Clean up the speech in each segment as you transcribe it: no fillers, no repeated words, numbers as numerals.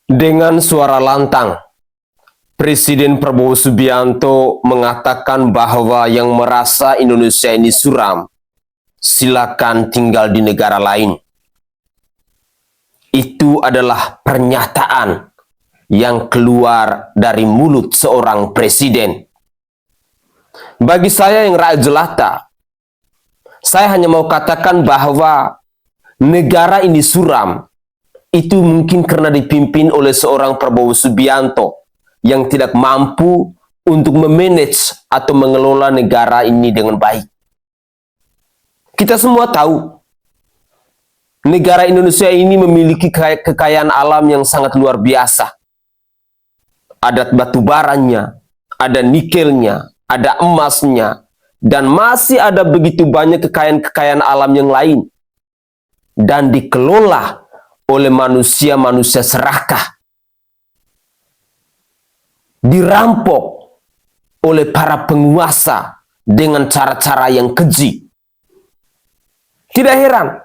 Dengan suara lantang, Presiden Prabowo Subianto mengatakan bahwa yang merasa Indonesia ini suram, silakan tinggal di negara lain. Itu adalah pernyataan yang keluar dari mulut seorang presiden. Bagi saya yang rakyat jelata, saya hanya mau katakan bahwa negara ini suram. Itu mungkin karena dipimpin oleh seorang Prabowo Subianto yang tidak mampu untuk memanage atau mengelola negara ini dengan baik. Kita semua tahu, negara Indonesia ini memiliki kekayaan alam yang sangat luar biasa. Ada batu baranya, ada nikelnya, ada emasnya, dan masih ada begitu banyak kekayaan-kekayaan alam yang lain. Dan dikelola oleh manusia-manusia serakah, dirampok oleh para penguasa dengan cara-cara yang keji. Tidak heran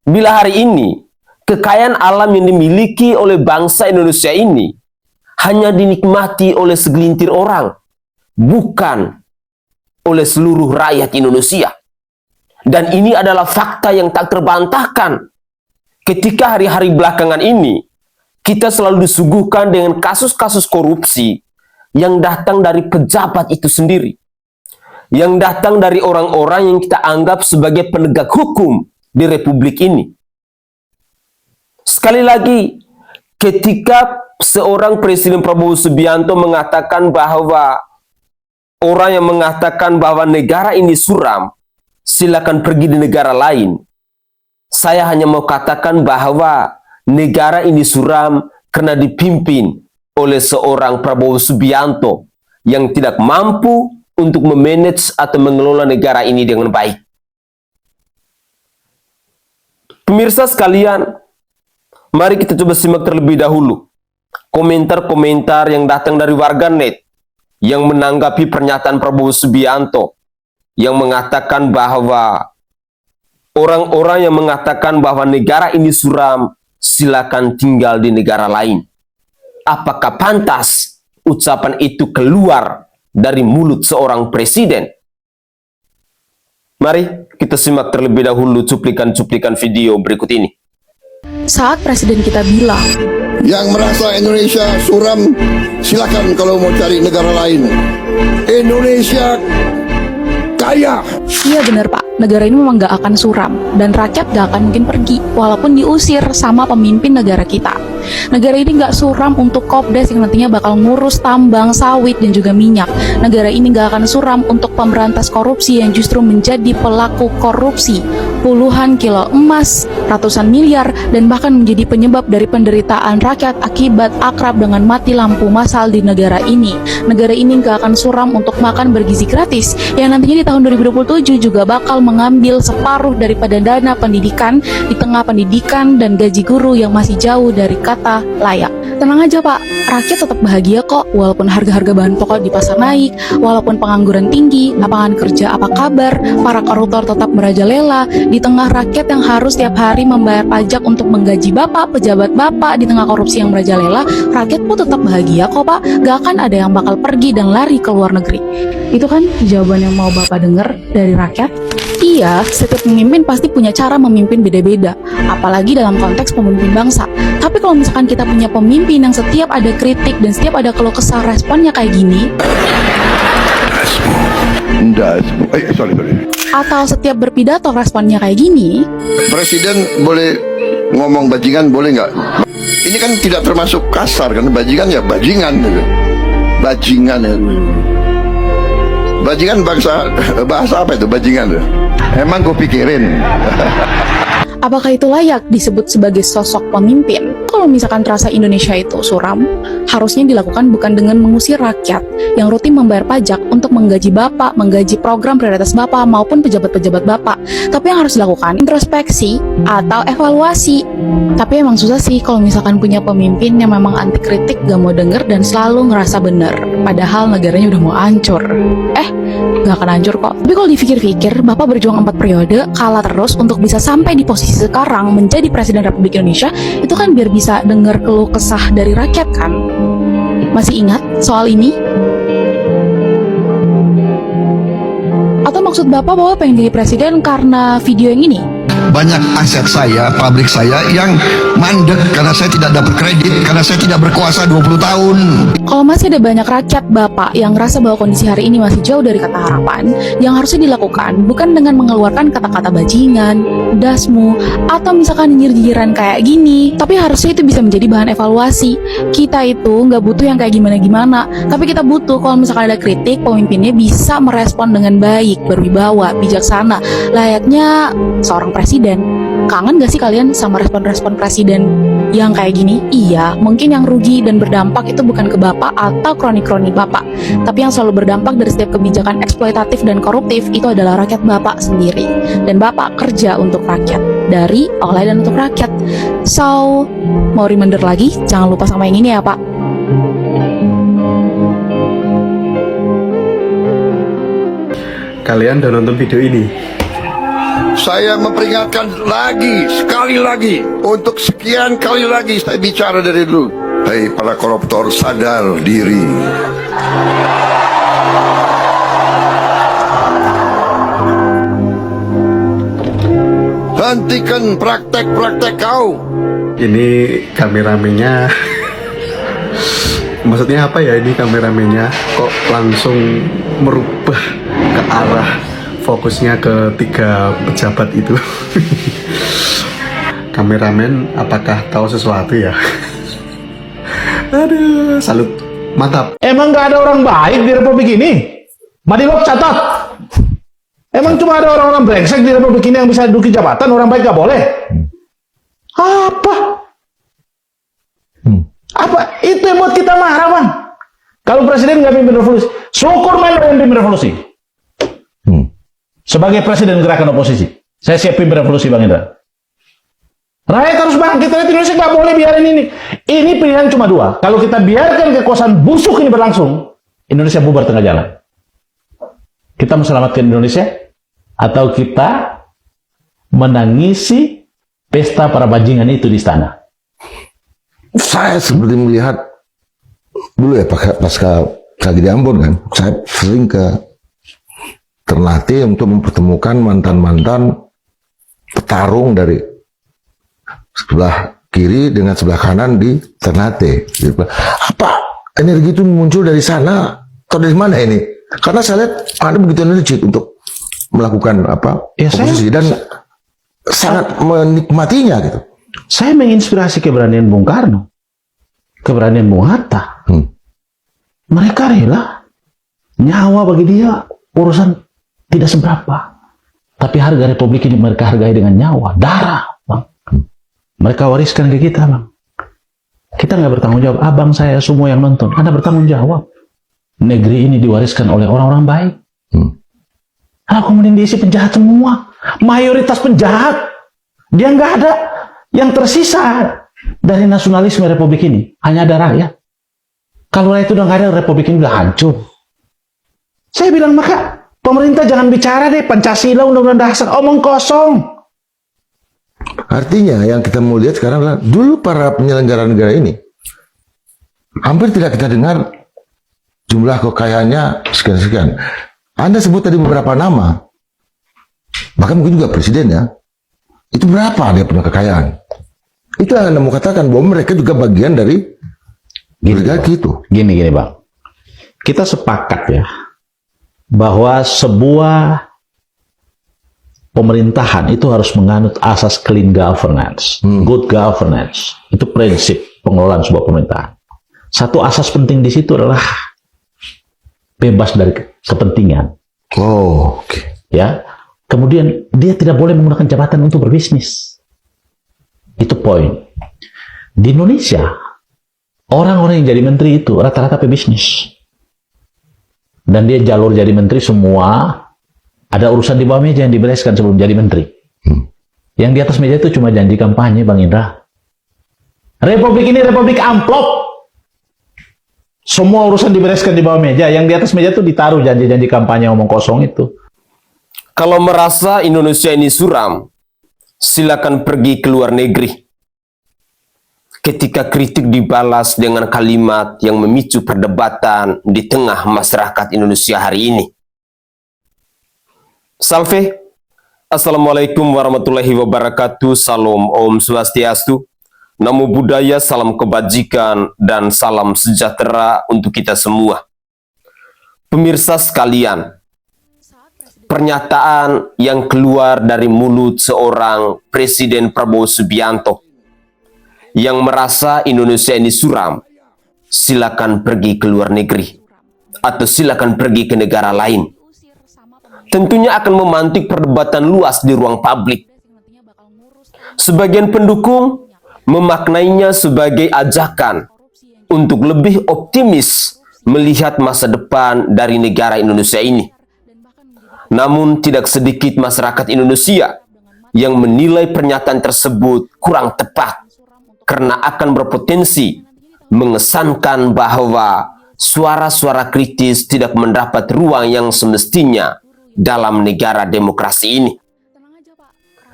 bila hari ini kekayaan alam yang dimiliki oleh bangsa Indonesia ini hanya dinikmati oleh segelintir orang, bukan oleh seluruh rakyat Indonesia. Dan ini adalah fakta yang tak terbantahkan. Ketika hari-hari belakangan ini, kita selalu disuguhkan dengan kasus-kasus korupsi yang datang dari pejabat itu sendiri. Yang datang dari orang-orang yang kita anggap sebagai penegak hukum di Republik ini. Sekali lagi, ketika seorang Presiden Prabowo Subianto mengatakan bahwa orang yang mengatakan bahwa negara ini suram, silakan pergi di negara lain. Saya hanya mau katakan bahwa negara ini suram karena dipimpin oleh seorang Prabowo Subianto yang tidak mampu untuk memanage atau mengelola negara ini dengan baik. Pemirsa sekalian, mari kita coba simak terlebih dahulu komentar-komentar yang datang dari warganet yang menanggapi pernyataan Prabowo Subianto yang mengatakan bahwa orang-orang yang mengatakan bahwa negara ini suram, silakan tinggal di negara lain. Apakah pantas ucapan itu keluar dari mulut seorang presiden? Mari kita simak terlebih dahulu cuplikan-cuplikan video berikut ini. Saat presiden kita bilang, yang merasa Indonesia suram, silakan kalau mau cari negara lain. Indonesia kaya. iya benar Pak, negara ini memang gak akan suram dan rakyat gak akan mungkin pergi walaupun diusir sama pemimpin negara kita. Negara ini gak suram untuk Kopdes yang nantinya bakal ngurus tambang, sawit, dan juga minyak. Negara ini gak akan suram untuk pemberantas korupsi yang justru menjadi pelaku korupsi puluhan kilo emas, ratusan miliar, dan bahkan menjadi penyebab dari penderitaan rakyat akibat akrab dengan mati lampu massal di negara ini. Negara ini gak akan suram untuk makan bergizi gratis yang nantinya di tahun 2027 juga bakal mengambil separuh daripada dana pendidikan di tengah pendidikan dan gaji guru yang masih jauh dari kata layak. Tenang aja Pak, rakyat tetap bahagia kok walaupun harga-harga bahan pokok di pasar naik, walaupun pengangguran tinggi, lapangan kerja apa kabar, para koruptor tetap merajalela, di tengah rakyat yang harus tiap hari membayar pajak untuk menggaji Bapak, pejabat Bapak, di tengah korupsi yang merajalela, rakyat pun tetap bahagia kok Pak, gak akan ada yang bakal pergi dan lari ke luar negeri. Itu kan jawaban yang mau Bapak dengar dari rakyat? Iya, setiap pemimpin pasti punya cara memimpin beda-beda, apalagi dalam konteks pemimpin bangsa. Tapi kalau misalkan kita punya pemimpin yang setiap ada kritik dan setiap ada keluh kesah responnya kayak gini, atau setiap berpidato responnya kayak gini, Presiden boleh ngomong bajingan, boleh nggak? Ini kan tidak termasuk kasar kan, bajingan ya bajingan gitu. Bajingan ya. Bajingan bahasa apa itu bajingan tuh? Emang gue pikirin. apakah itu layak disebut sebagai sosok pemimpin? Kalau misalkan terasa Indonesia itu suram, harusnya dilakukan bukan dengan mengusir rakyat yang rutin membayar pajak untuk menggaji Bapak, menggaji program prioritas Bapak maupun pejabat-pejabat Bapak. Tapi yang harus dilakukan introspeksi atau evaluasi. Tapi emang susah sih kalau misalkan punya pemimpin yang memang anti kritik, gak mau denger dan selalu ngerasa bener, padahal negaranya udah mau hancur. Gak akan hancur kok. Tapi kalau dipikir-pikir, Bapak berjuang 4 periode, kalah terus untuk bisa sampai di posisi posisi sekarang menjadi Presiden Republik Indonesia itu kan biar bisa dengar keluh kesah dari rakyat kan. Masih ingat soal ini? Atau maksud Bapak pengen jadi presiden karena video yang ini? Banyak aset saya, pabrik saya yang mandek karena saya tidak dapat kredit, karena saya tidak berkuasa 20 tahun. Kalau masih ada banyak rakyat Bapak yang ngerasa bahwa kondisi hari ini masih jauh dari kata harapan, yang harusnya dilakukan bukan dengan mengeluarkan kata-kata bajingan, dasmu, atau misalkan nyinyiran kayak gini, tapi harusnya itu bisa menjadi bahan evaluasi. Kita itu nggak butuh yang kayak gimana-gimana, tapi kita butuh kalau misalkan ada kritik, pemimpinnya bisa merespon dengan baik, berwibawa, bijaksana, layaknya seorang presiden. Kangen gak sih kalian sama respon-respon presiden yang kayak gini? Iya, mungkin yang rugi dan berdampak itu bukan ke Bapak atau kroni-kroni Bapak, tapi yang selalu berdampak dari setiap kebijakan eksploitatif dan koruptif itu adalah rakyat Bapak sendiri. Dan Bapak kerja untuk rakyat, dari, oleh, dan untuk rakyat. So, mau reminder lagi, jangan lupa sama yang ini ya Pak. Kalian udah nonton video ini? Saya memperingatkan lagi, sekali lagi, untuk sekian kali lagi saya bicara dari dulu. Hei para koruptor, sadar diri. Hentikan praktek-praktek kau. Ini kameramennya maksudnya apa ya, ini kameramennya kok langsung merubah ke arah fokusnya ke 3 pejabat itu. Kameramen apakah tahu sesuatu ya? Aduh, salut, mantap. Emang nggak ada orang baik di Republik ini? Madilog catat. Emang cuma ada orang-orang brengsek di Republik ini yang bisa duduki jabatan, orang baik nggak boleh? Apa? Apa? Itu yang buat kita marah, Bang. Kalau presiden nggak pimpin revolusi, syukur main yang pimpin revolusi. Sebagai presiden gerakan oposisi, saya siap pimpin revolusi, Bang Indra. Rakyat harus bangkit, rakyat Indonesia nggak boleh biarin ini. Ini pilihan cuma 2. Kalau kita biarkan kekuasaan busuk ini berlangsung, Indonesia bubar tengah jalan. Kita mau selamatkan Indonesia, atau kita menangisi pesta para bajingan itu di istana. Saya seperti melihat dulu ya pasca tragedi Ambon kan, saya sering ke Ternate untuk mempertemukan mantan-mantan petarung dari sebelah kiri dengan sebelah kanan di Ternate. Apa energi itu muncul dari sana atau dari mana ini? Karena saya lihat ada begitu energi untuk melakukan oposisi dan sangat menikmatinya gitu. Saya menginspirasi keberanian Bung Karno, keberanian Bung Hatta. Mereka rela, nyawa bagi dia urusan tidak seberapa, tapi harga Republik ini mereka hargai dengan nyawa, darah, Bang. Mereka wariskan ke kita, Bang. Kita nggak bertanggung jawab. Abang saya semua yang nonton, Anda bertanggung jawab. Negeri ini diwariskan oleh orang-orang baik. Nah, kemudian diisi penjahat semua, mayoritas penjahat. Dia nggak ada yang tersisa dari nasionalisme Republik ini. Hanya ada rakyat. Kalau rakyat itu udah nggak ada, Republik ini udah hancur. Saya bilang, maka pemerintah jangan bicara deh Pancasila, Undang-Undang Dasar, omong kosong. Artinya yang kita mau lihat sekarang adalah dulu para penyelenggara negara ini hampir tidak kita dengar jumlah kekayaannya sekian-sekian. Anda sebut tadi beberapa nama, bahkan mungkin juga presiden ya. Itu berapa dia punya kekayaan? Itu yang Anda mau katakan bahwa mereka juga bagian dari oligarki itu. Gini Bang, kita sepakat ya bahwa sebuah pemerintahan itu harus menganut asas clean governance, good governance. Itu prinsip pengelolaan sebuah pemerintahan. Satu asas penting di situ adalah bebas dari kepentingan. Oh, oke. Ya. Kemudian dia tidak boleh menggunakan jabatan untuk berbisnis. Itu poin. Di Indonesia, orang-orang yang jadi menteri itu rata-rata pebisnis. Dan dia jalur jadi menteri semua ada urusan di bawah meja yang dibereskan sebelum jadi menteri. Yang di atas meja itu cuma janji kampanye, Bang Indra. Republik ini republik amplop. Semua urusan dibereskan di bawah meja. Yang di atas meja itu ditaruh janji-janji kampanye omong kosong itu. Kalau merasa Indonesia ini suram, silakan pergi ke luar negeri. Ketika kritik dibalas dengan kalimat yang memicu perdebatan di tengah masyarakat Indonesia hari ini. Salve, Assalamualaikum warahmatullahi wabarakatuh, Salam Om Swastiastu, Namo Buddhaya, salam kebajikan, dan salam sejahtera untuk kita semua. Pemirsa sekalian, pernyataan yang keluar dari mulut seorang Presiden Prabowo Subianto yang merasa Indonesia ini suram, silakan pergi ke luar negeri atau silakan pergi ke negara lain, tentunya akan memantik perdebatan luas di ruang publik. Sebagian pendukung memaknainya sebagai ajakan untuk lebih optimis melihat masa depan dari negara Indonesia ini. Namun tidak sedikit masyarakat Indonesia yang menilai pernyataan tersebut kurang tepat karena akan berpotensi mengesankan bahwa suara-suara kritis tidak mendapat ruang yang semestinya dalam negara demokrasi ini.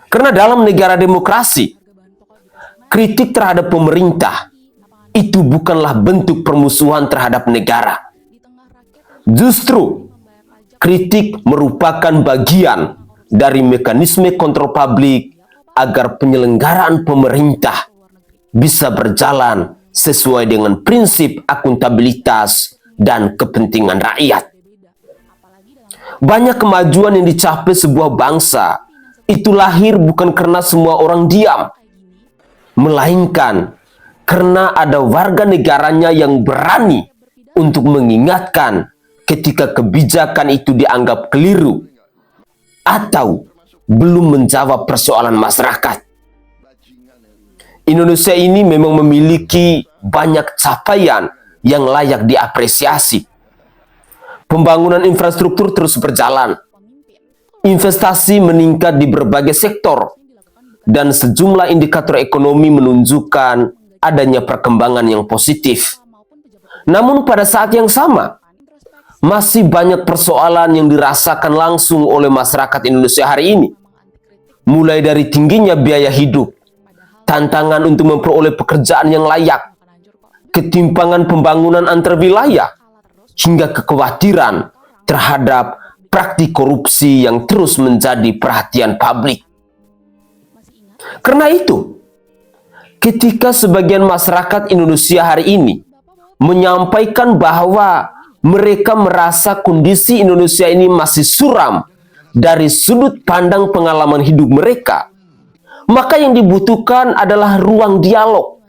Karena dalam negara demokrasi, kritik terhadap pemerintah itu bukanlah bentuk permusuhan terhadap negara. Justru, kritik merupakan bagian dari mekanisme kontrol publik agar penyelenggaraan pemerintah bisa berjalan sesuai dengan prinsip akuntabilitas dan kepentingan rakyat. Banyak kemajuan yang dicapai sebuah bangsa itu lahir bukan karena semua orang diam, melainkan karena ada warga negaranya yang berani untuk mengingatkan ketika kebijakan itu dianggap keliru atau belum menjawab persoalan masyarakat. Indonesia ini memang memiliki banyak capaian yang layak diapresiasi. Pembangunan infrastruktur terus berjalan. Investasi meningkat di berbagai sektor. Dan sejumlah indikator ekonomi menunjukkan adanya perkembangan yang positif. Namun pada saat yang sama, masih banyak persoalan yang dirasakan langsung oleh masyarakat Indonesia hari ini. Mulai dari tingginya biaya hidup, tantangan untuk memperoleh pekerjaan yang layak, ketimpangan pembangunan antar wilayah, hingga kekhawatiran terhadap praktik korupsi yang terus menjadi perhatian publik. Karena itu, ketika sebagian masyarakat Indonesia hari ini menyampaikan bahwa mereka merasa kondisi Indonesia ini masih suram dari sudut pandang pengalaman hidup mereka, maka yang dibutuhkan adalah ruang dialog.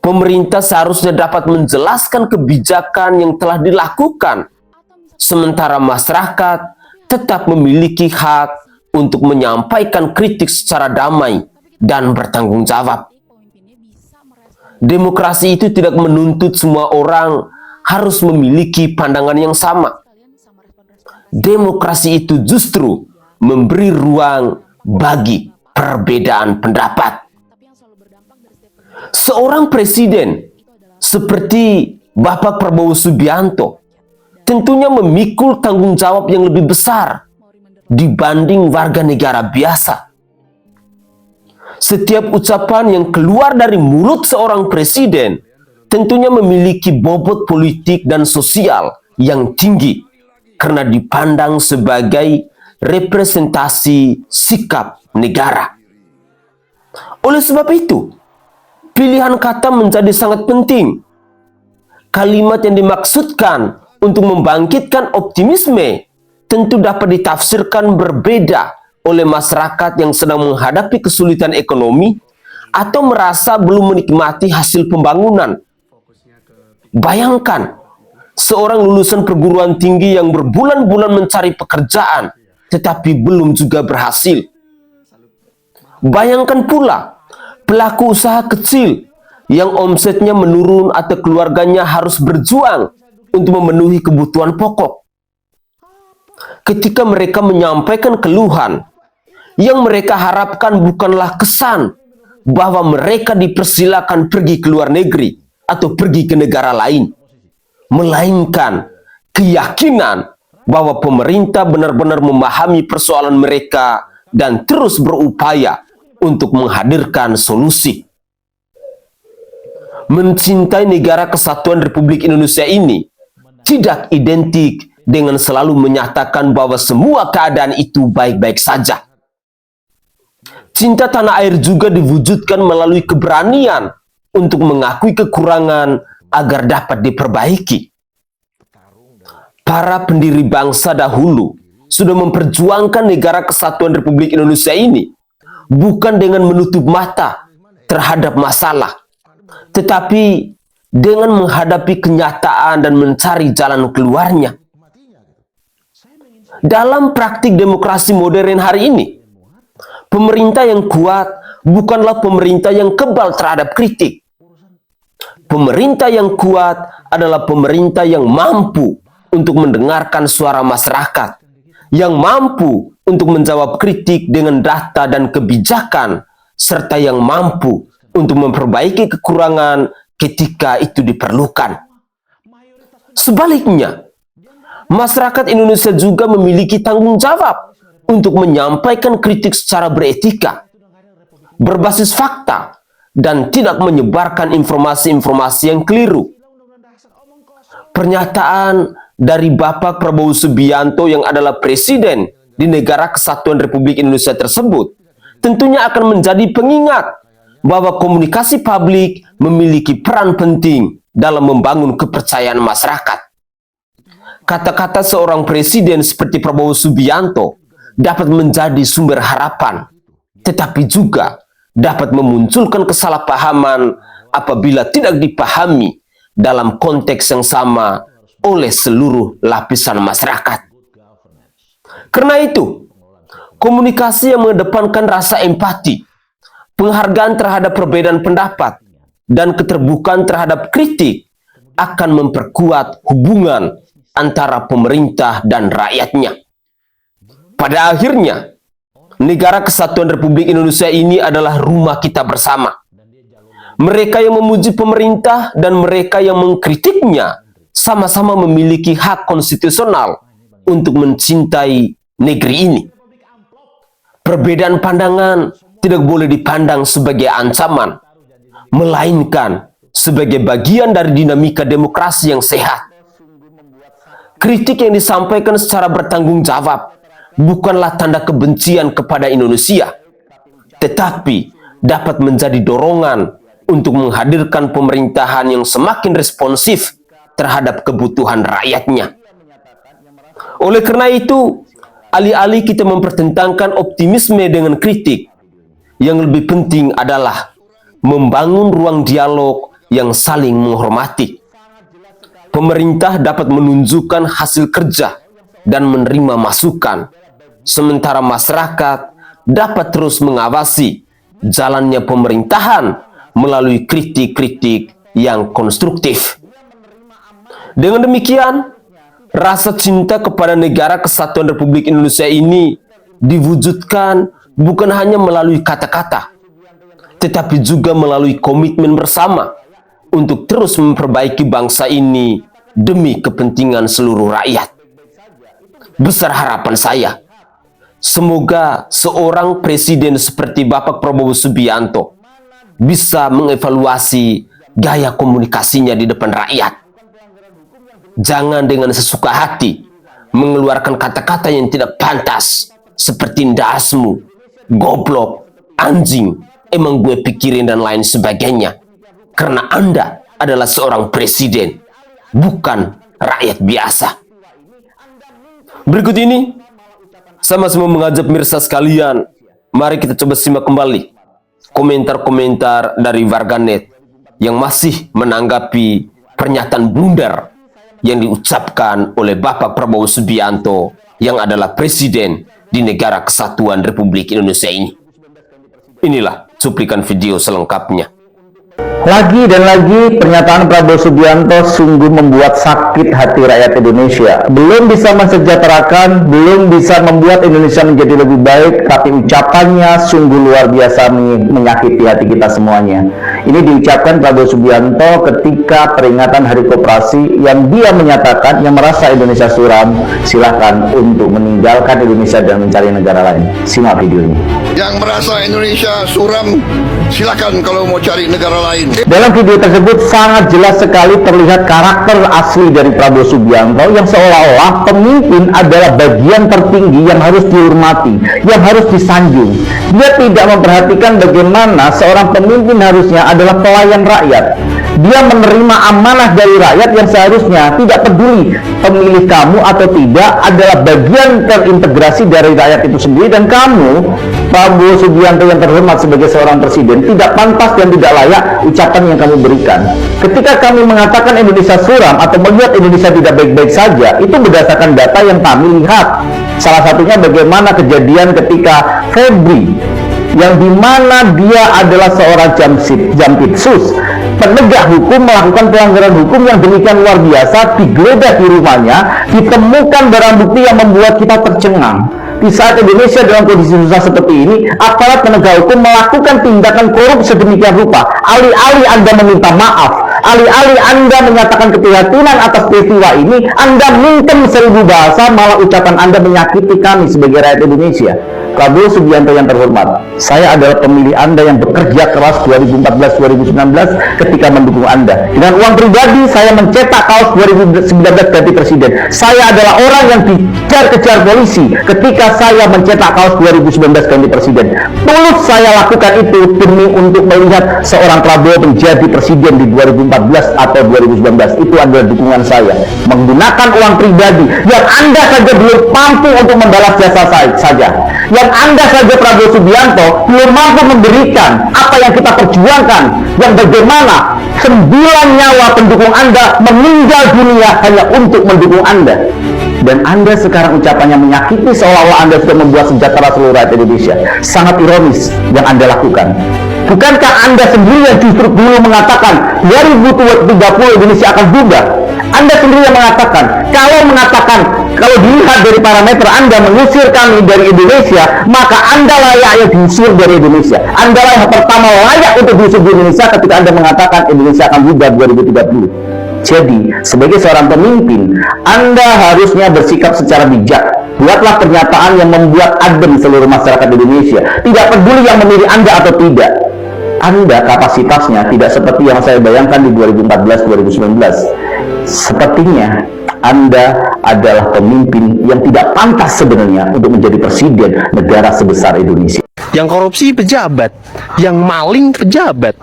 Pemerintah seharusnya dapat menjelaskan kebijakan yang telah dilakukan, sementara masyarakat tetap memiliki hak untuk menyampaikan kritik secara damai dan bertanggung jawab. Demokrasi itu tidak menuntut semua orang harus memiliki pandangan yang sama. Demokrasi itu justru memberi ruang bagi perbedaan pendapat. Seorang presiden seperti Bapak Prabowo Subianto tentunya memikul tanggung jawab yang lebih besar dibanding warga negara biasa. Setiap ucapan yang keluar dari mulut seorang presiden tentunya memiliki bobot politik dan sosial yang tinggi karena dipandang sebagai representasi sikap negara. Oleh sebab itu, pilihan kata menjadi sangat penting. Kalimat yang dimaksudkan untuk membangkitkan optimisme tentu dapat ditafsirkan berbeda oleh masyarakat yang sedang menghadapi kesulitan ekonomi atau merasa belum menikmati hasil pembangunan. Bayangkan, seorang lulusan perguruan tinggi yang berbulan-bulan mencari pekerjaan, tetapi belum juga berhasil. Bayangkan pula, pelaku usaha kecil yang omsetnya menurun atau keluarganya harus berjuang untuk memenuhi kebutuhan pokok. Ketika mereka menyampaikan keluhan, yang mereka harapkan bukanlah kesan bahwa mereka dipersilakan pergi ke luar negeri atau pergi ke negara lain, melainkan keyakinan bahwa pemerintah benar-benar memahami persoalan mereka dan terus berupaya untuk menghadirkan solusi. Mencintai negara kesatuan Republik Indonesia ini tidak identik dengan selalu menyatakan bahwa semua keadaan itu baik-baik saja. Cinta tanah air juga diwujudkan melalui keberanian untuk mengakui kekurangan agar dapat diperbaiki. Para pendiri bangsa dahulu sudah memperjuangkan negara kesatuan Republik Indonesia ini bukan dengan menutup mata terhadap masalah, tetapi dengan menghadapi kenyataan dan mencari jalan keluarnya. Dalam praktik demokrasi modern hari ini, pemerintah yang kuat bukanlah pemerintah yang kebal terhadap kritik. Pemerintah yang kuat adalah pemerintah yang mampu untuk mendengarkan suara masyarakat, yang mampu untuk menjawab kritik dengan data dan kebijakan, serta yang mampu untuk memperbaiki kekurangan ketika itu diperlukan. Sebaliknya, masyarakat Indonesia juga memiliki tanggung jawab untuk menyampaikan kritik secara beretika, berbasis fakta, dan tidak menyebarkan informasi-informasi yang keliru. Pernyataan dari Bapak Prabowo Subianto yang adalah presiden di negara kesatuan Republik Indonesia tersebut tentunya akan menjadi pengingat bahwa komunikasi publik memiliki peran penting dalam membangun kepercayaan masyarakat. Kata-kata seorang presiden seperti Prabowo Subianto dapat menjadi sumber harapan, tetapi juga dapat memunculkan kesalahpahaman apabila tidak dipahami dalam konteks yang sama oleh seluruh lapisan masyarakat. Karena itu, komunikasi yang mengedepankan rasa empati, penghargaan terhadap perbedaan pendapat, dan keterbukaan terhadap kritik akan memperkuat hubungan antara pemerintah dan rakyatnya. Pada akhirnya, negara kesatuan Republik Indonesia ini adalah rumah kita bersama. Mereka yang memuji pemerintah dan mereka yang mengkritiknya sama-sama memiliki hak konstitusional untuk mencintai negeri ini. Perbedaan pandangan tidak boleh dipandang sebagai ancaman, melainkan sebagai bagian dari dinamika demokrasi yang sehat. Kritik yang disampaikan secara bertanggung jawab bukanlah tanda kebencian kepada Indonesia, tetapi dapat menjadi dorongan untuk menghadirkan pemerintahan yang semakin responsif terhadap kebutuhan rakyatnya. Oleh karena itu, alih-alih kita mempertentangkan optimisme dengan kritik, yang lebih penting adalah membangun ruang dialog yang saling menghormati. Pemerintah dapat menunjukkan hasil kerja dan menerima masukan, sementara masyarakat dapat terus mengawasi jalannya pemerintahan melalui kritik-kritik yang konstruktif. Dengan demikian, rasa cinta kepada negara kesatuan Republik Indonesia ini diwujudkan bukan hanya melalui kata-kata, tetapi juga melalui komitmen bersama untuk terus memperbaiki bangsa ini demi kepentingan seluruh rakyat. Besar harapan saya, semoga seorang presiden seperti Bapak Prabowo Subianto bisa mengevaluasi gaya komunikasinya di depan rakyat. Jangan dengan sesuka hati mengeluarkan kata-kata yang tidak pantas seperti ndasmu, goblok, anjing, emang gue pikirin dan lain sebagainya. Karena Anda adalah seorang presiden, bukan rakyat biasa. Berikut ini, sama-sama mengajak mirsa sekalian, mari kita coba simak kembali komentar-komentar dari warganet yang masih menanggapi pernyataan blunder yang diucapkan oleh Bapak Prabowo Subianto yang adalah presiden di negara kesatuan Republik Indonesia ini. Inilah cuplikan video selengkapnya. Lagi dan lagi pernyataan Prabowo Subianto sungguh membuat sakit hati rakyat Indonesia. Belum bisa mensejahterakan, belum bisa membuat Indonesia menjadi lebih baik, tapi ucapannya sungguh luar biasa menyakiti hati kita semuanya. Ini diucapkan Prabowo Subianto ketika peringatan Hari Koperasi yang dia menyatakan yang merasa Indonesia suram, silahkan untuk meninggalkan Indonesia dan mencari negara lain. Simak videonya. Yang merasa Indonesia suram, silakan kalau mau cari negara lain. Dalam video tersebut sangat jelas sekali terlihat karakter asli dari Prabowo Subianto yang seolah-olah pemimpin adalah bagian tertinggi yang harus dihormati, yang harus disanjung. Dia tidak memperhatikan bagaimana seorang pemimpin harusnya adalah pelayan rakyat. Dia menerima amanah dari rakyat yang seharusnya tidak peduli pemilih kamu atau tidak, adalah bagian terintegrasi dari rakyat itu sendiri. Dan kamu, Prabowo Subianto yang terhormat sebagai seorang presiden, tidak pantas dan tidak layak ucapan yang kamu berikan. Ketika kami mengatakan Indonesia suram atau melihat Indonesia tidak baik-baik saja, itu berdasarkan data yang kami lihat. Salah satunya bagaimana kejadian ketika Febri, yang dimana dia adalah seorang jampitsus, penegak hukum, melakukan pelanggaran hukum yang demikian luar biasa, digeledah di rumahnya, ditemukan barang bukti yang membuat kita tercengang. Di saat Indonesia dalam kondisi susah seperti ini, aparat penegak hukum melakukan tindakan korup sedemikian rupa. Alih-alih Anda meminta maaf, alih-alih Anda menyatakan keprihatinan atas peristiwa ini, Anda mingkem 1000 bahasa, malah ucapan Anda menyakiti kami sebagai rakyat Indonesia. Prabowo Subianto yang terhormat, saya adalah pemilih Anda yang bekerja keras 2014-2019 ketika mendukung Anda. Dengan uang pribadi, saya mencetak kaos 2019 ganti presiden. Saya adalah orang yang dikejar-kejar polisi ketika saya mencetak kaos 2019 ganti presiden. Tulus saya lakukan itu demi untuk melihat seorang Prabowo menjadi presiden di 2014 atau 2019. Itu adalah dukungan saya. Menggunakan uang pribadi yang Anda saja belum mampu untuk membalas jasa saja. Yang Anda saja, Prabowo Subianto, belum mampu memberikan apa yang kita perjuangkan, yang bagaimana 9 nyawa pendukung Anda meninggal dunia hanya untuk mendukung Anda. Dan Anda sekarang ucapannya menyakiti seolah-olah Anda sudah membuat sejahtera seluruh rakyat Indonesia. Sangat ironis yang Anda lakukan. Bukankah Anda sendiri yang justru dulu mengatakan 2030 Indonesia akan bubar? Anda sendiri yang mengatakan, kalau dilihat dari parameter Anda mengusir kami dari Indonesia, maka Anda layaknya diusir dari Indonesia. Anda lah yang pertama layak untuk diusir di Indonesia ketika Anda mengatakan Indonesia akan bubar 2030. Jadi, sebagai seorang pemimpin, Anda harusnya bersikap secara bijak. Buatlah pernyataan yang membuat adem seluruh masyarakat Indonesia. Tidak peduli yang memilih Anda atau tidak. Anda kapasitasnya tidak seperti yang saya bayangkan di 2014-2019. Sepertinya Anda adalah pemimpin yang tidak pantas sebenarnya untuk menjadi presiden negara sebesar Indonesia. Yang korupsi pejabat, yang maling pejabat,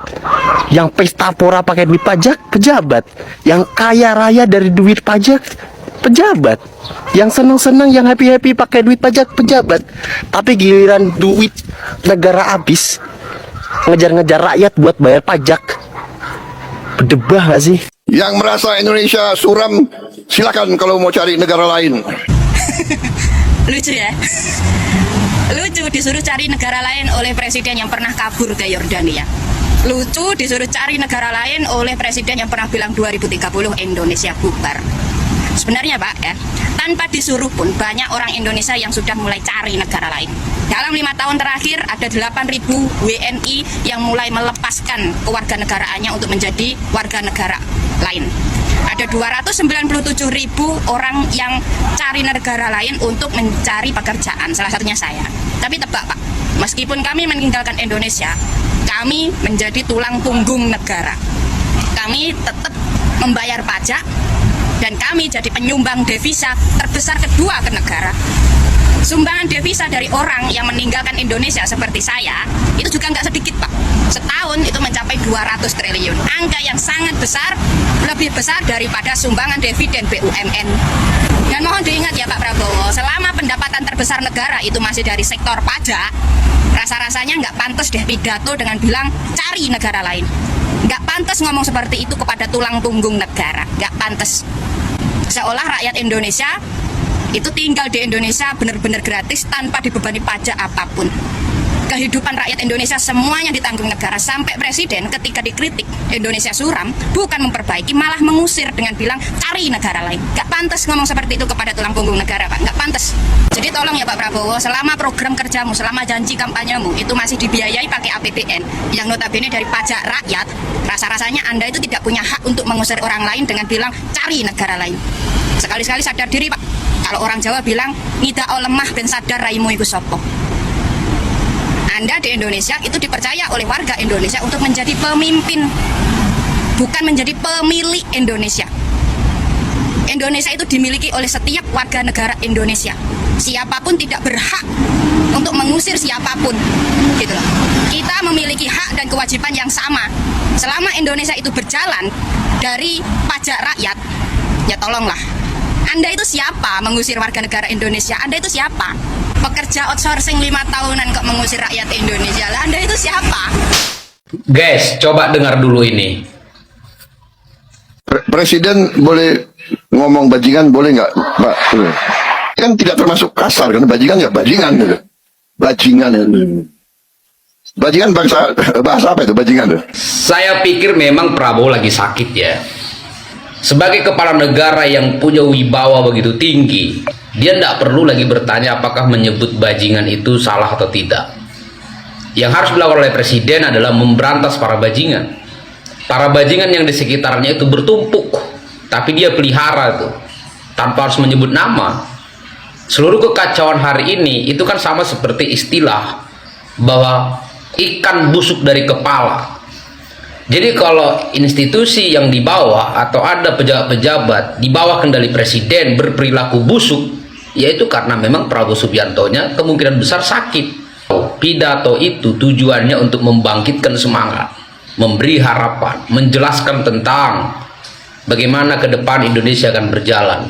yang pesta pora pakai duit pajak pejabat, yang kaya raya dari duit pajak pejabat, yang senang-senang, yang happy-happy pakai duit pajak pejabat. Tapi giliran duit negara habis, ngejar-ngejar rakyat buat bayar pajak. Berdebah gak sih? Yang merasa Indonesia suram, silakan kalau mau cari negara lain. Lucu ya? Lucu disuruh cari negara lain oleh presiden yang pernah kabur ke Yordania. Lucu disuruh cari negara lain oleh presiden yang pernah bilang 2030 Indonesia bubar. Sebenarnya Pak ya, tanpa disuruh pun banyak orang Indonesia yang sudah mulai cari negara lain. Dalam 5 tahun terakhir ada 8.000 WNI yang mulai melepaskan kewarganegaraannya untuk menjadi warga negara lain. Ada 297.000 orang yang cari negara lain untuk mencari pekerjaan, salah satunya saya. Tapi tebak Pak, meskipun kami meninggalkan Indonesia, kami menjadi tulang punggung negara. Kami tetap membayar pajak dan kami jadi penyumbang devisa terbesar kedua ke negara. Sumbangan devisa dari orang yang meninggalkan Indonesia seperti saya itu juga nggak sedikit Pak. Setahun itu mencapai 200 triliun. Angka yang sangat besar, lebih besar daripada sumbangan dividen BUMN. Dan mohon diingat ya Pak Prabowo, selama pendapatan terbesar negara itu masih dari sektor pajak, rasa-rasanya nggak pantas deh pidato dengan bilang cari negara lain. Nggak pantas ngomong seperti itu kepada tulang punggung negara. Nggak pantas. Seolah rakyat Indonesia itu tinggal di Indonesia benar-benar gratis tanpa dibebani pajak apapun. kehidupan rakyat Indonesia semuanya ditanggung negara. Sampai presiden ketika dikritik Indonesia suram, bukan memperbaiki, malah mengusir dengan bilang cari negara lain. Gak pantas ngomong seperti itu kepada tulang punggung negara, Pak. Gak pantas. Jadi tolong ya Pak Prabowo, selama program kerjamu, selama janji kampanyemu itu masih dibiayai pakai APBN yang notabene dari pajak rakyat, rasa-rasanya Anda itu tidak punya hak untuk mengusir orang lain dengan bilang cari negara lain. Sekali-sekali sadar diri, Pak. Kalau orang Jawa bilang ngida lemah ben sadar raimu iku sapa. Anda di Indonesia itu dipercaya oleh warga Indonesia untuk menjadi pemimpin, bukan menjadi pemilik Indonesia. Indonesia itu dimiliki oleh setiap warga negara Indonesia. Siapapun tidak berhak untuk mengusir siapapun, gitu loh. Kita memiliki hak dan kewajiban yang sama. Selama Indonesia itu berjalan dari pajak rakyat, ya tolonglah. Anda itu siapa mengusir warga negara Indonesia? Anda itu siapa? Pekerja outsourcing 5 tahunan kok mengusir rakyat Indonesia lah. Anda itu siapa? Guys, coba dengar dulu ini. Presiden boleh ngomong bajingan, boleh nggak, Pak? Kan tidak termasuk kasar, kan bajingan ya bajingan gitu. Bajingan ya. Bajingan bahasa apa itu bajingan tuh? Saya pikir memang Prabowo lagi sakit ya. Sebagai kepala negara yang punya wibawa begitu tinggi, dia tidak perlu lagi bertanya apakah menyebut bajingan itu salah atau tidak. Yang harus dilakukan oleh presiden adalah memberantas para bajingan. Para bajingan yang di sekitarnya itu bertumpuk, tapi dia pelihara tuh, tanpa harus menyebut nama. Seluruh kekacauan hari ini itu kan sama seperti istilah bahwa ikan busuk dari kepala. Jadi kalau institusi yang di bawah atau ada pejabat-pejabat di bawah kendali presiden berperilaku busuk, yaitu karena memang Prabowo Subianto-nya kemungkinan besar sakit. Pidato itu tujuannya untuk membangkitkan semangat, memberi harapan, menjelaskan tentang bagaimana ke depan Indonesia akan berjalan.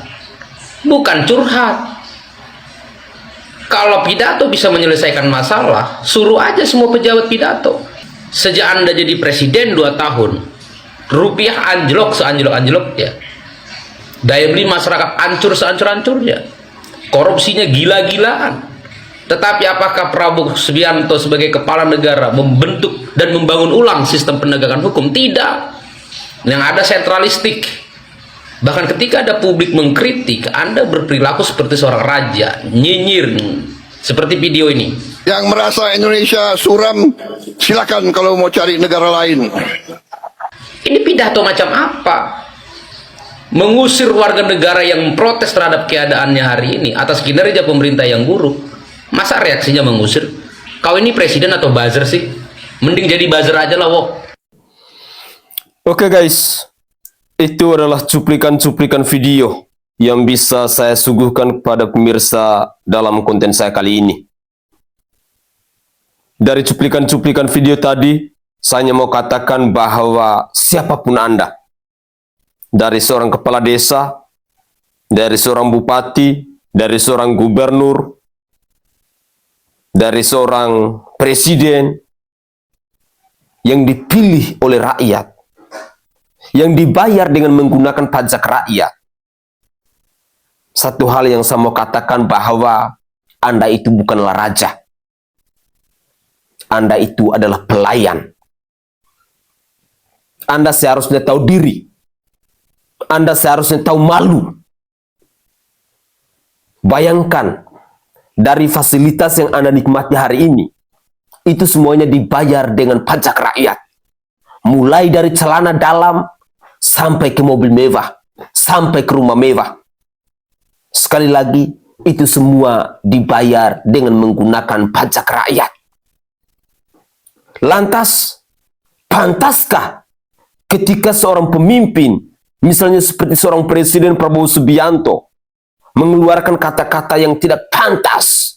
Bukan curhat. Kalau pidato bisa menyelesaikan masalah, suruh aja semua pejabat pidato. Sejak Anda jadi presiden 2 tahun, rupiah anjlok seanjlok-anjloknya, daya beli masyarakat hancur sehancur-hancurnya, korupsinya gila-gilaan. Tetapi apakah Prabowo Subianto sebagai kepala negara membentuk dan membangun ulang sistem penegakan hukum? Tidak. Yang ada sentralistik. Bahkan ketika ada publik mengkritik, Anda berperilaku seperti seorang raja, nyinyir, seperti video ini. Yang merasa Indonesia suram, silakan kalau mau cari negara lain. Ini pidato macam apa? Mengusir warga negara yang memprotes terhadap keadaannya hari ini atas kinerja pemerintah yang buruk. Masa reaksinya mengusir? Kau ini presiden atau buzzer sih? Mending jadi buzzer aja lah, wo. Oke guys, itu adalah cuplikan-cuplikan video yang bisa saya suguhkan kepada pemirsa dalam konten saya kali ini. Dari cuplikan-cuplikan video tadi, saya hanya mau katakan bahwa siapapun Anda, dari seorang kepala desa, dari seorang bupati, dari seorang gubernur, dari seorang presiden yang dipilih oleh rakyat, yang dibayar dengan menggunakan pajak rakyat, satu hal yang saya mau katakan bahwa Anda itu bukanlah raja. Anda itu adalah pelayan. Anda seharusnya tahu diri. Anda seharusnya tahu malu. Bayangkan, dari fasilitas yang Anda nikmati hari ini, itu semuanya dibayar dengan pajak rakyat. Mulai dari celana dalam, sampai ke mobil mewah, sampai ke rumah mewah. Sekali lagi, itu semua dibayar dengan menggunakan pajak rakyat. Lantas, pantaskah ketika seorang pemimpin, misalnya seperti seorang Presiden Prabowo Subianto, mengeluarkan kata-kata yang tidak pantas,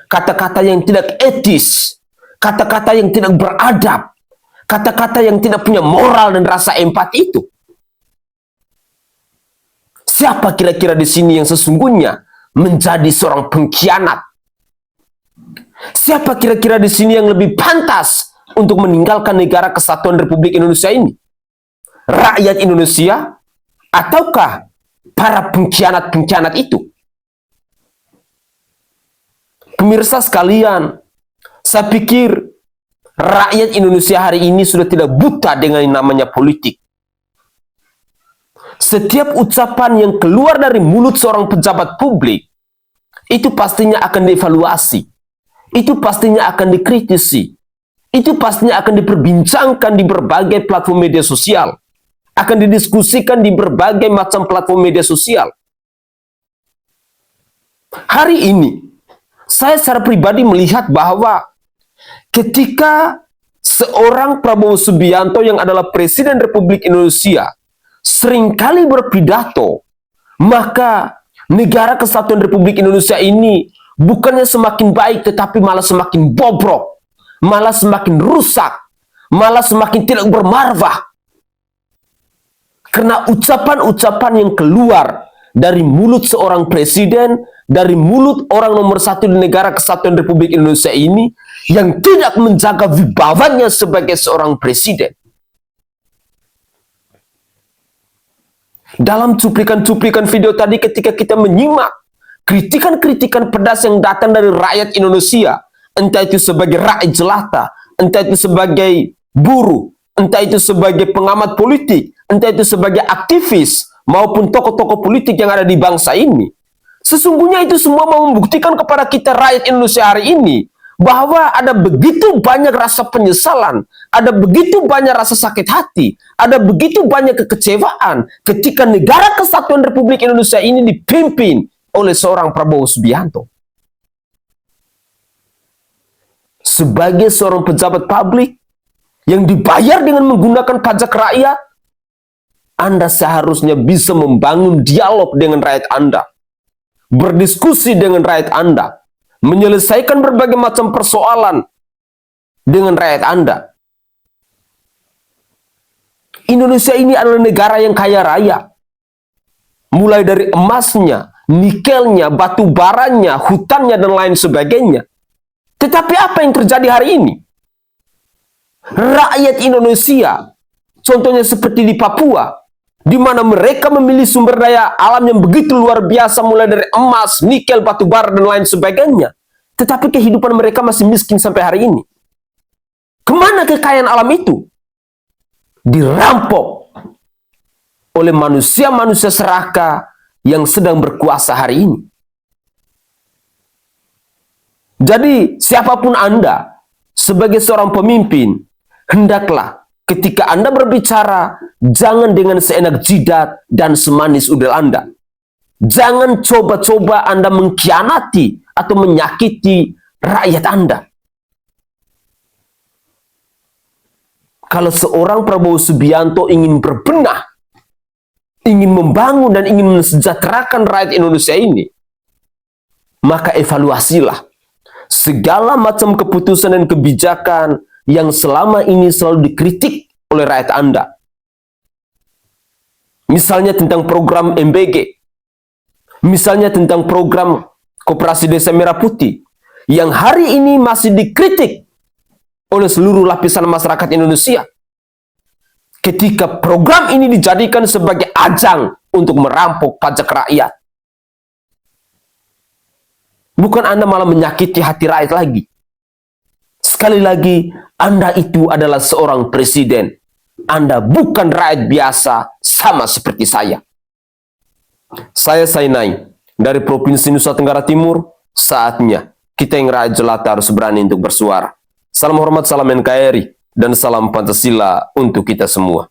kata-kata yang tidak etis, kata-kata yang tidak beradab, kata-kata yang tidak punya moral dan rasa empati itu? Siapa kira-kira di sini yang sesungguhnya menjadi seorang pengkhianat? Siapa kira-kira di sini yang lebih pantas untuk meninggalkan negara kesatuan Republik Indonesia ini? Rakyat Indonesia ataukah para pengkhianat-pengkhianat itu? Pemirsa sekalian, Saya pikir rakyat Indonesia hari ini sudah tidak buta dengan yang namanya politik. Setiap ucapan yang keluar dari mulut seorang pejabat publik, itu pastinya akan dievaluasi. Itu pastinya akan dikritisi. Itu pastinya akan diperbincangkan di berbagai platform media sosial. Akan didiskusikan di berbagai macam platform media sosial. Hari ini, saya secara pribadi melihat bahwa ketika seorang Prabowo Subianto yang adalah Presiden Republik Indonesia seringkali berpidato, maka negara kesatuan Republik Indonesia ini bukannya semakin baik, tetapi malah semakin bobrok, malah semakin rusak, malah semakin tidak bermarwah. Karena ucapan-ucapan yang keluar dari mulut seorang presiden, dari mulut orang nomor satu di negara kesatuan Republik Indonesia ini, yang tidak menjaga wibawanya sebagai seorang presiden. Dalam cuplikan-cuplikan video tadi, ketika kita menyimak kritikan-kritikan pedas yang datang dari rakyat Indonesia, entah itu sebagai rakyat jelata, entah itu sebagai buruh, entah itu sebagai pengamat politik, entah itu sebagai aktivis, maupun tokoh-tokoh politik yang ada di bangsa ini. Sesungguhnya itu semua mau membuktikan kepada kita rakyat Indonesia hari ini, bahwa ada begitu banyak rasa penyesalan, ada begitu banyak rasa sakit hati, ada begitu banyak kekecewaan ketika negara kesatuan Republik Indonesia ini dipimpin oleh seorang Prabowo Subianto. Sebagai seorang pejabat publik yang dibayar dengan menggunakan pajak rakyat, Anda seharusnya bisa membangun dialog dengan rakyat Anda, berdiskusi dengan rakyat Anda, menyelesaikan berbagai macam persoalan dengan rakyat Anda. Indonesia ini adalah negara yang kaya raya. Mulai dari emasnya, nikelnya, batu baranya, hutannya, dan lain sebagainya. Tetapi apa yang terjadi hari ini? Rakyat Indonesia, contohnya seperti di Papua, di mana mereka memilih sumber daya alam yang begitu luar biasa, mulai dari emas, nikel, batu bara, dan lain sebagainya. Tetapi kehidupan mereka masih miskin sampai hari ini. Kemana kekayaan alam itu? Dirampok oleh manusia-manusia serakah yang sedang berkuasa hari ini. Jadi, siapapun Anda, sebagai seorang pemimpin, hendaklah ketika Anda berbicara, jangan dengan seenak jidat dan semanis udel Anda. Jangan coba-coba Anda mengkhianati atau menyakiti rakyat Anda. Kalau seorang Prabowo Subianto ingin berbenah, ingin membangun dan ingin mensejahterakan rakyat Indonesia ini, maka evaluasilah segala macam keputusan dan kebijakan yang selama ini selalu dikritik oleh rakyat Anda. Misalnya tentang program MBG, misalnya tentang program Koperasi Desa Merah Putih, yang hari ini masih dikritik oleh seluruh lapisan masyarakat Indonesia. Ketika program ini dijadikan sebagai ajang untuk merampok pajak rakyat, bukan Anda malah menyakiti hati rakyat lagi. Sekali lagi, Anda itu adalah seorang presiden. Anda bukan rakyat biasa sama seperti saya. Saya Sainai dari Provinsi Nusa Tenggara Timur. Saatnya kita yang rakyat jelata harus berani untuk bersuara. Salam hormat, salam NKRI, dan salam Pancasila untuk kita semua.